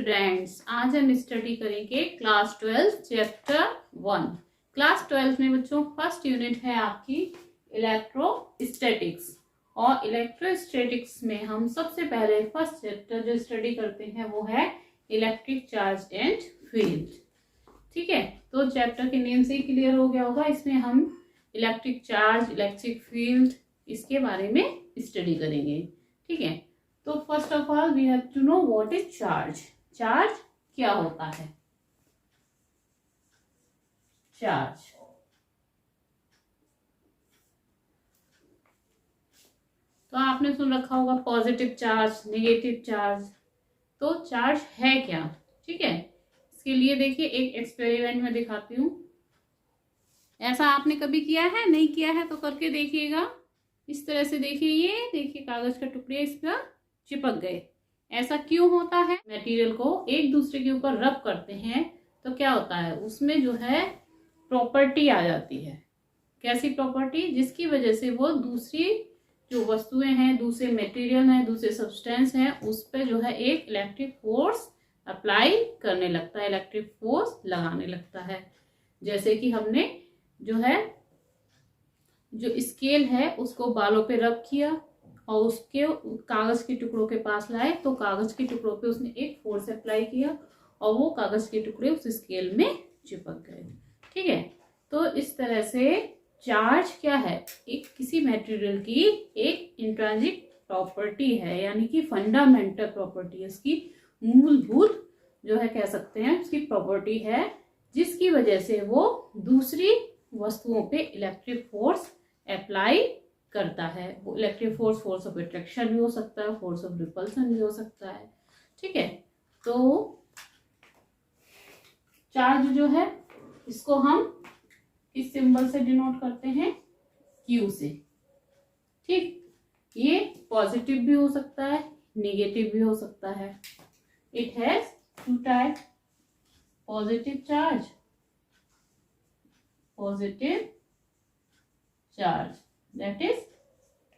Students, आज हम study करेंगे क्लास 12 चैप्टर 1। क्लास 12 में बच्चों फर्स्ट यूनिट है आपकी इलेक्ट्रोस्टैटिक्स। और इलेक्ट्रोस्टैटिक्स में हम सबसे पहले फर्स्ट चैप्टर जो स्टडी करते हैं वो है इलेक्ट्रिक चार्ज एंड फील्ड। ठीक है, तो चैप्टर के नेम से ही क्लियर हो गया होगा। इसमें हम इलेक्ट्रिक चार्ज, इलेक्ट्रिक फील्ड, इसके बारे में स्टडी करेंगे। ठीक है, तो first of all we have to know what is charge. Charge क्या होता है? चार्ज तो आपने सुन रखा होगा पॉजिटिव चार्ज, नेगेटिव चार्ज। तो चार्ज है क्या? ठीक है, इसके लिए देखिए एक एक्सपेरिमेंट में दिखाती हूँ। ऐसा आपने कभी किया है? नहीं किया है तो करके देखिएगा। इस तरह से देखिए, ये देखिए कागज का टुकड़े इस पर चिपक गए। ऐसा क्यों होता है? मटेरियल को एक दूसरे के ऊपर रब करते हैं तो क्या होता है, उसमें जो है प्रॉपर्टी आ जाती है। कैसी प्रॉपर्टी? जिसकी वजह से वो दूसरी जो वस्तुएं हैं, दूसरे मटेरियल हैं, दूसरे सब्सटेंस हैं, उस पर जो है एक इलेक्ट्रिक फोर्स अप्लाई करने लगता है, इलेक्ट्रिक फोर्स लगाने लगता है। जैसे कि हमने जो है जो स्केल है उसको बालों पे रब किया और उसके कागज के टुकड़ों के पास लाए तो कागज के टुकड़ों पे उसने एक फोर्स अप्लाई किया और वो कागज के टुकड़े उस स्केल में चिपक गए। ठीक है, तो इस तरह से चार्ज क्या है? एक किसी मटेरियल की एक इंट्रिंसिक प्रॉपर्टी है, यानी कि फंडामेंटल प्रॉपर्टी है, उसकी मूलभूत जो है कह सकते हैं उसकी प्रॉपर्टी है, जिसकी वजह से वो दूसरी वस्तुओं पे इलेक्ट्रिक फोर्स अप्लाई करता है। वो electric force, force of attraction भी हो सकता है, फोर्स ऑफ रिपल्सन भी हो सकता है। ठीक है, तो चार्ज जो है इसको हम इस सिंबल से डिनोट करते हैं, Q से। ठीक, ये पॉजिटिव भी हो सकता है, नेगेटिव भी हो सकता है। It has two type, positive charge, positive charge that is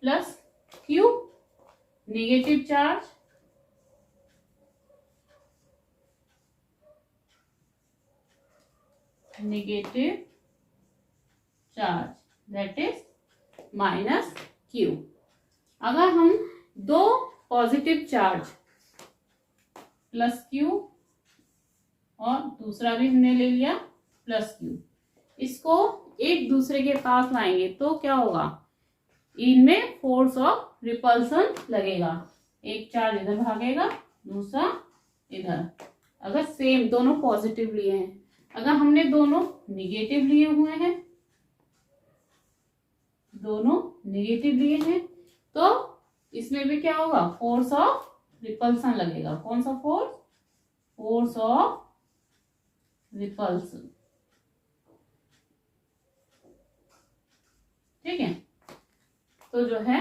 plus Q, negative charge, negative charge that is minus Q। अगर हम दो पॉजिटिव चार्ज प्लस Q और दूसरा भी हमने ले लिया प्लस Q, इसको एक दूसरे के पास लाएंगे तो क्या होगा? इनमें फोर्स ऑफ रिपल्सन लगेगा। एक चार्ज इधर भागेगा, दूसरा इधर। अगर सेम दोनों पॉजिटिव लिए हैं, अगर हमने दोनों निगेटिव लिए हुए हैं, दोनों निगेटिव लिए हैं, तो इसमें भी क्या होगा? फोर्स ऑफ रिपल्सन लगेगा। कौन सा फोर्स? Force of repulsion. ठीक है, तो जो है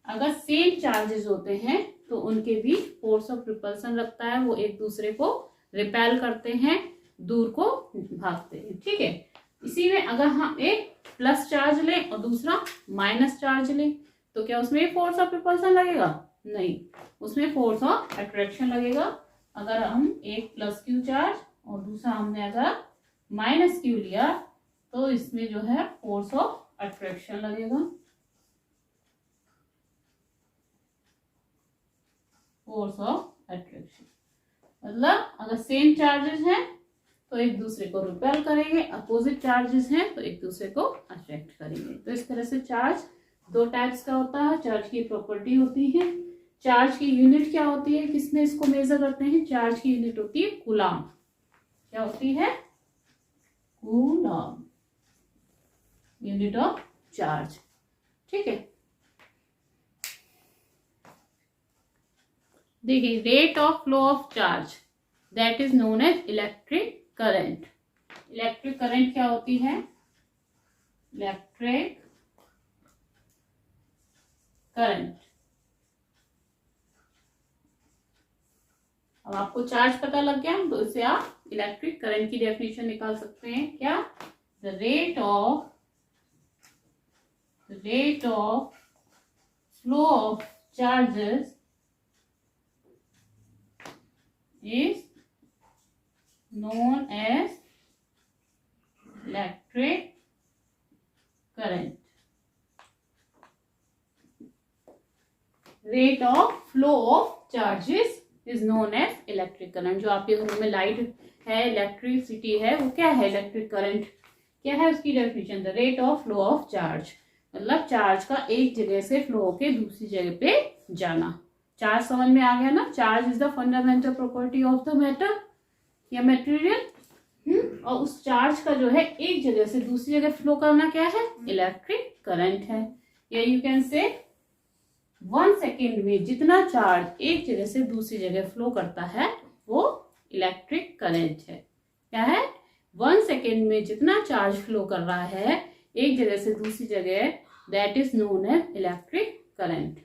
अगर सेम चार्जेस होते हैं तो उनके भी फोर्स ऑफ रिपल्सन लगता है, वो एक दूसरे को रिपेल करते हैं, दूर को भागते हैं। ठीक है, इसी में अगर हम एक प्लस चार्ज लें और दूसरा माइनस चार्ज लें तो क्या उसमें फोर्स ऑफ रिपल्सन लगेगा? नहीं, उसमें फोर्स ऑफ अट्रैक्शन लगेगा। अगर हम एक प्लस Q चार्ज और दूसरा हमने अगर माइनस Q लिया तो इसमें जो है फोर्स ऑफ अट्रैक्शन लगेगा, फोर्स ऑफ अट्रैक्शन। मतलब अगर सेम चार्जेस हैं तो एक दूसरे को रिपेल करेंगे, अपोजिट चार्जेस हैं तो एक दूसरे को अट्रैक्ट करेंगे। तो इस तरह से चार्ज दो टाइप्स का होता है। चार्ज की प्रॉपर्टी होती है, चार्ज की यूनिट क्या होती है, किसमें इसको मेजर करते हैं? चार्ज की यूनिट होती है कूलम। क्या होती है? Coulomb, unit of charge. ठीक है, देखिए rate of flow of charge that is known as electric current. Electric current क्या होती है? Electric current. अब आपको चार्ज पता लग गया तो इससे आप इलेक्ट्रिक करंट की डेफिनेशन निकाल सकते हैं। क्या? The rate of flow of charges is known as electric current. Rate of flow of charges is known as electric current. जो आपके घर में लाइट है, इलेक्ट्रिसिटी है, वो क्या है? Electric current. क्या है उसकी definition? The rate of flow of charge, मतलब चार्ज का एक जगह से फ्लो होके दूसरी जगह पे जाना। चार्ज समझ में आ गया ना? Charge is the fundamental property of the matter या मटेरियल। और उस चार्ज का जो है एक जगह से दूसरी जगह फ्लो करना क्या है? इलेक्ट्रिक करंट है। या यू कैन से 1 सेकेंड में जितना चार्ज एक जगह से दूसरी जगह फ्लो करता है वो इलेक्ट्रिक करंट है। क्या है? 1 सेकेंड में जितना चार्ज फ्लो कर रहा है एक जगह से दूसरी जगह, that is known as electric current.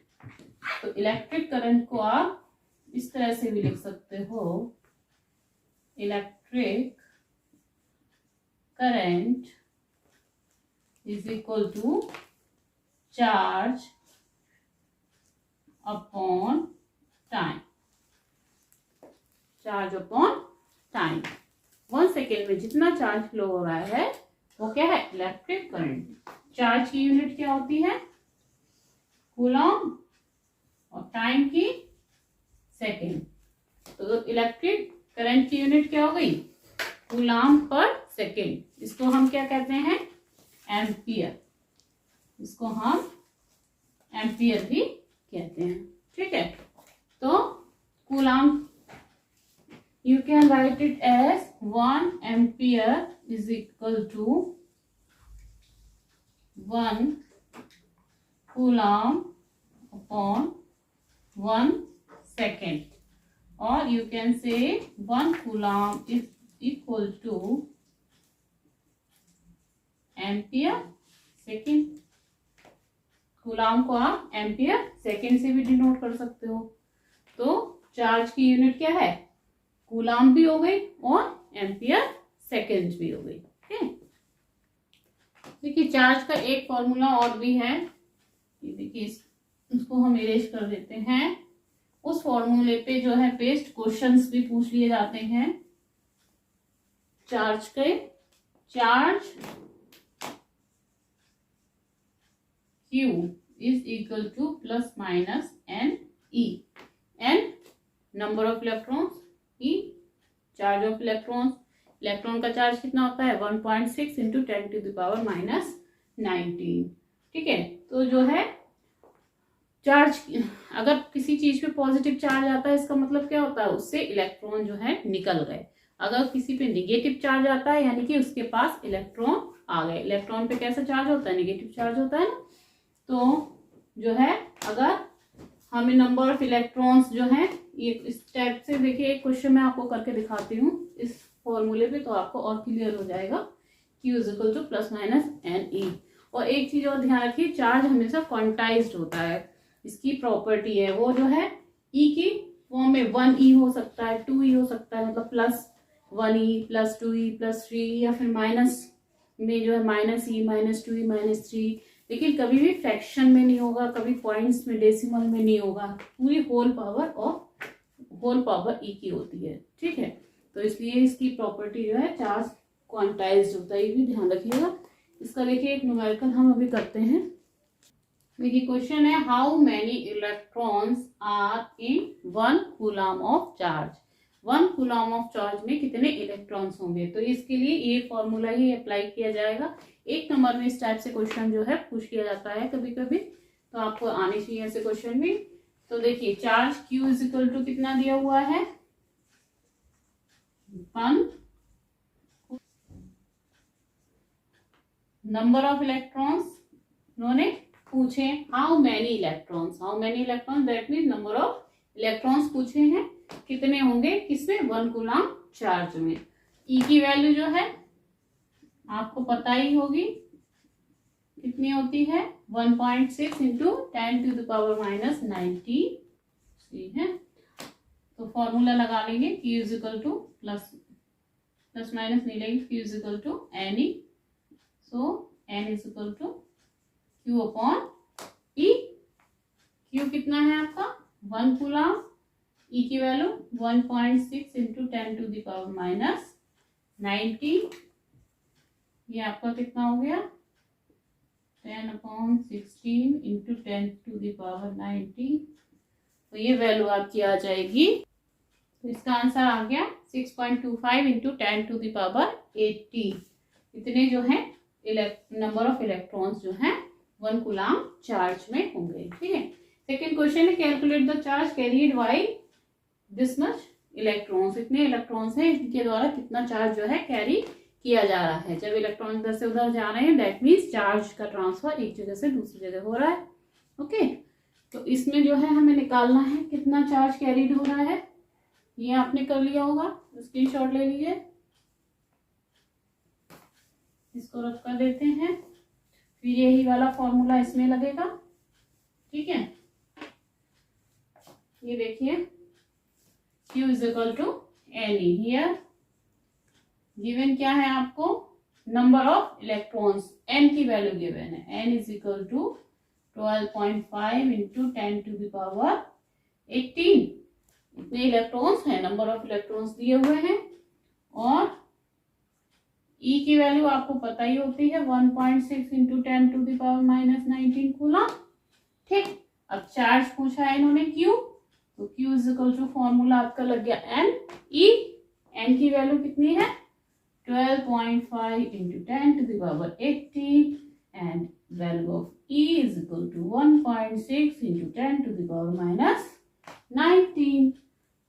तो इलेक्ट्रिक करंट को आप इस तरह से भी लिख सकते हो, electric current is equal to charge upon time. Charge upon time. 1 second में जितना चार्ज फ्लो हो रहा है वो क्या है? Electric current. चार्ज की यूनिट क्या होती है? कूलम, और टाइम की सेकेंड। तो इलेक्ट्रिक करंट की यूनिट क्या हो गई? Coulomb per second. इसको हम क्या कहते हैं? एम्पियर। इसको हम एम्पियर भी कहते हैं। ठीक है, तो coulomb you can write it as 1 ampere is equal to 1 coulomb upon 1 second, or you can say 1 coulomb is equal to ampere second। Coulomb को आप एम्पियर सेकेंड से भी डिनोट कर सकते हो। तो चार्ज की यूनिट क्या है? कूलम भी हो गई और एम्पियर सेकेंड भी हो गई। देखिए चार्ज का एक फॉर्मूला और भी है, ये देखिए इसको हम इरेज कर देते हैं। उस फॉर्मूले पे जो है बेस्ड क्वेश्चंस भी पूछ लिए जाते हैं। Charge charge Q is equal to plus minus n E। n number of electrons, E charge of electrons। Electron का चार्ज कितना होता है? 1.6 into 10 to the power minus 19। ठीक है, तो जो है चार्ज, अगर किसी चीज पे पॉजिटिव चार्ज आता है इसका मतलब क्या होता है? उससे इलेक्ट्रॉन जो है निकल गए। अगर किसी पे निगेटिव चार्ज आता है यानी कि उसके पास इलेक्ट्रॉन आ गए। इलेक्ट्रॉन पे कैसा चार्ज होता है? निगेटिव चार्ज होता है ना। तो जो है अगर हमें नंबर ऑफ इलेक्ट्रॉन्स जो है ये इस टाइप से, देखिए एक क्वेश्चन मैं आपको करके दिखाती हूँ इस फॉर्मूले पे, तो आपको और क्लियर हो जाएगा। Q is equal to plus minus N E. और एक चीज और ध्यान रखिए, चार्ज हमेशा क्वांटाइज्ड होता है। इसकी प्रॉपर्टी है वो जो है E की फॉर्म में 1E हो सकता है, 2E हो सकता है, मतलब plus 1E plus 2E plus 3, या फिर माइनस में जो है -E -2E -3। लेकिन कभी भी फ्रैक्शन में नहीं होगा, कभी पॉइंट्स में, डेसिमल में नहीं होगा। पूरी होल पावर ई की होती है। ठीक है, तो इसलिए इसकी प्रॉपर्टी जो है चार्ज क्वांटाइज्ड होता है, ये भी ध्यान रखिएगा। इसका देखिए एक न्यूमेरिकल हम अभी करते हैं। देखिए क्वेश्चन है, how many electrons are in 1 coulomb of charge. 1 coulomb of charge में कितने इलेक्ट्रॉन्स होंगे? तो इसके लिए ये फॉर्मूला ही अप्लाई किया जाएगा। 1 नंबर में इस टाइप से क्वेश्चन जो है पूछ लिया जाता है कभी कभी, तो आपको आने चाहिए ऐसे क्वेश्चन भी। तो देखिए charge Q is equal to कितना दिया हुआ है? 1। नंबर ऑफ इलेक्ट्रॉन्स उन्होंने पूछे, how many electrons. How many electrons that mean number of electrons पूछे हैं, कितने होंगे किसमें? 1 कूलम चार्ज में। E की वैल्यू जो है आपको पता ही होगी कितनी होती है? 1.6 into 10 to the power minus 90। ठीक है, तो फॉर्मूला लगा लेंगे। Q is equal to plus minus नहीं लेंगे, Q is equal to N E. So N is equal to Q upon E। Q कितना है आपका? 1 कूलम ई की वैल्यू 1.6 इंटू 10⁻⁻⁹। ये आपका कितना हो गया 10/16 इंटू 10⁻⁹। तो ये वैल्यू आपकी आ जाएगी, तो इसका आंसर आ गया 6.25 इंटू 10⁻80। इतने जो है नंबर ऑफ इलेक्ट्रॉन्स जो है 1 कूलम चार्ज में होंगे। ठीक है। सेकेंड क्वेश्चन है calculate the charge carried by this much electrons. इतने इलेक्ट्रॉन्स हैं, इनके द्वारा कितना चार्ज जो है कैरी किया जा रहा है। जब इलेक्ट्रॉन इधर से उधर जा रहे हैं दैट मीन्स चार्ज का ट्रांसफर एक जगह से दूसरी जगह हो रहा है। ओके, तो इसमें जो है हमें निकालना है कितना चार्ज कैरीड हो रहा है। ये आपने कर लिया होगा, स्क्रीनशॉट ले लीजिए, इसको रख कर देते हैं, फिर यही वाला फॉर्मूला इसमें लगेगा। ठीक है, ये देखिए Q is equal to NE। Here given क्या है आपको, नंबर ऑफ इलेक्ट्रॉन्स, N की वैल्यू गिवन है, N is equal to 12.5 into 10⁻18। इतने इलेक्ट्रॉन्स हैं, नंबर ऑफ इलेक्ट्रॉन्स दिए हुए हैं, और E की वैल्यू आपको पता ही होती है 1.6 इंटू 10⁻⁻19 कूलम। ठीक, अब चार्ज पूछा है इन्होंने Q, तो Q is equal to formula आपका लग गया N E। N की वैल्यू कितनी है 12.5 into 10⁻80 and value of E is equal to 1.6 into 10⁻⁹।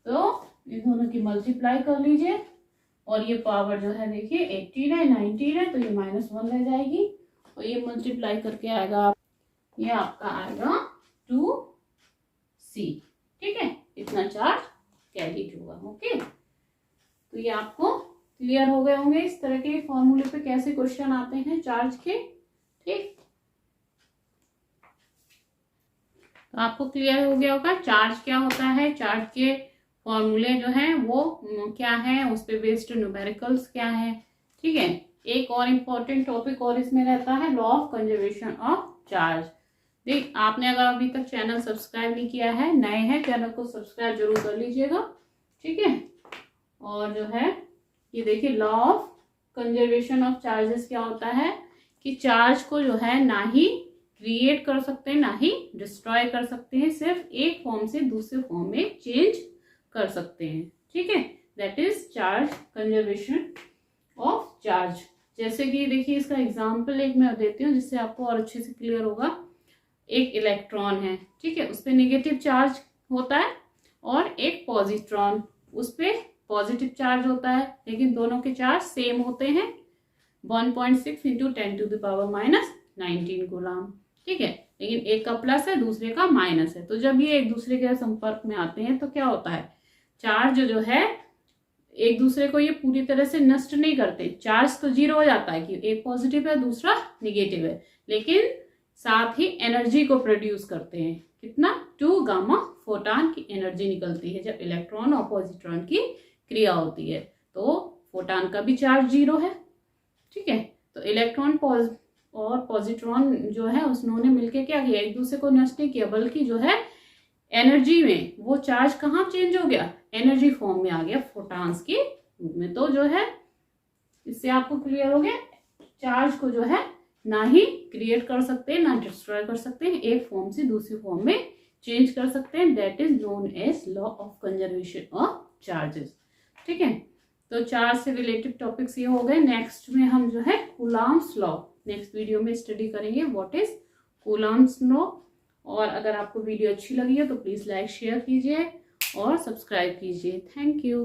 तो इन दोनों की मल्टीप्लाई कर लीजिए, और ये पावर जो है देखिए 18 है, 19 है, तो ये -1 रह जाएगी, और ये मल्टीप्लाई करके आएगा, ये आपका आएगा 2C। ठीक है, इतना चार्ज कैरी होगा। ओके, तो ये आपको क्लियर हो गए होंगे इस तरह के फॉर्मूले पे कैसे क्वेश्चन आते हैं चार्ज के। ठीक, तो आपको क्लियर हो गया होगा चार्ज क्या होता है, चार्ज के फॉर्मूले जो हैं वो क्या है, उस पे बेस्ड न्यूमेरिकल्स क्या है। ठीक है, एक और इम्पोर्टेंट टॉपिक और इसमें रहता है law of conservation of charge. देख, आपने अगर अभी तक चैनल सब्सक्राइब नहीं किया है, नए हैं, चैनल को सब्सक्राइब जरूर कर लीजिएगा। ठीक है, और जो है ये देखिए law of conservation of charges क्या होता है कि चार्ज को जो है ना ही क्रिएट कर सकते हैं ना ही डिस्ट्रॉय कर सकते हैं, सिर्फ एक फॉर्म से दूसरे फॉर्म में चेंज कर सकते हैं। ठीक है, that is charge conservation of charge. जैसे कि देखिए इसका एग्जांपल एक मैं देती हूँ जिससे आपको और अच्छे से क्लियर होगा। एक इलेक्ट्रॉन है, ठीक है, उस पर नेगेटिव चार्ज होता है, और एक पॉजिट्रॉन, उस पर पॉजिटिव चार्ज होता है, लेकिन दोनों के चार्ज सेम होते हैं 1.6 इंटू 10⁻⁻19 कूलम। ठीक है, लेकिन एक का प्लस है दूसरे का माइनस है, तो जब ये एक दूसरे के संपर्क में आते हैं तो क्या होता है, चार्ज जो है एक दूसरे को ये पूरी तरह से नष्ट नहीं करते, चार्ज तो जीरो हो जाता है कि एक पॉजिटिव है दूसरा निगेटिव है, लेकिन साथ ही एनर्जी को प्रोड्यूस करते हैं। कितना 2 गामा फोटॉन की एनर्जी निकलती है जब इलेक्ट्रॉन और पॉजिट्रॉन की क्रिया होती है, तो फोटॉन का भी चार्ज 0 है। ठीक है, तो इलेक्ट्रॉन और पॉजिट्रॉन जो है उन्होंने मिलकर क्या किया, एक दूसरे को नष्ट नहीं किया, बल्कि जो है एनर्जी में वो चार्ज कहाँ चेंज हो गया, एनर्जी फॉर्म में आ गया फोटॉन्स के रूप में। तो जो है इससे आपको क्लियर हो गया, चार्ज को जो है ना ही क्रिएट कर सकते हैं ना डिस्ट्रॉय कर सकते हैं, एक फॉर्म से दूसरी फॉर्म में चेंज कर सकते हैं, that is known as law of conservation of charges. ठीक है, तो चार्ज से रिलेटेड टॉपिक्स ये हो गए। नेक्स्ट में हम जो है कूलॉम्स लॉ नेक्स्ट वीडियो में स्टडी करेंगे, व्हाट इज कूलॉम्स लॉ। और अगर आपको वीडियो अच्छी लगी है तो प्लीज लाइक शेयर कीजिए और सब्सक्राइब कीजिए। Thank you.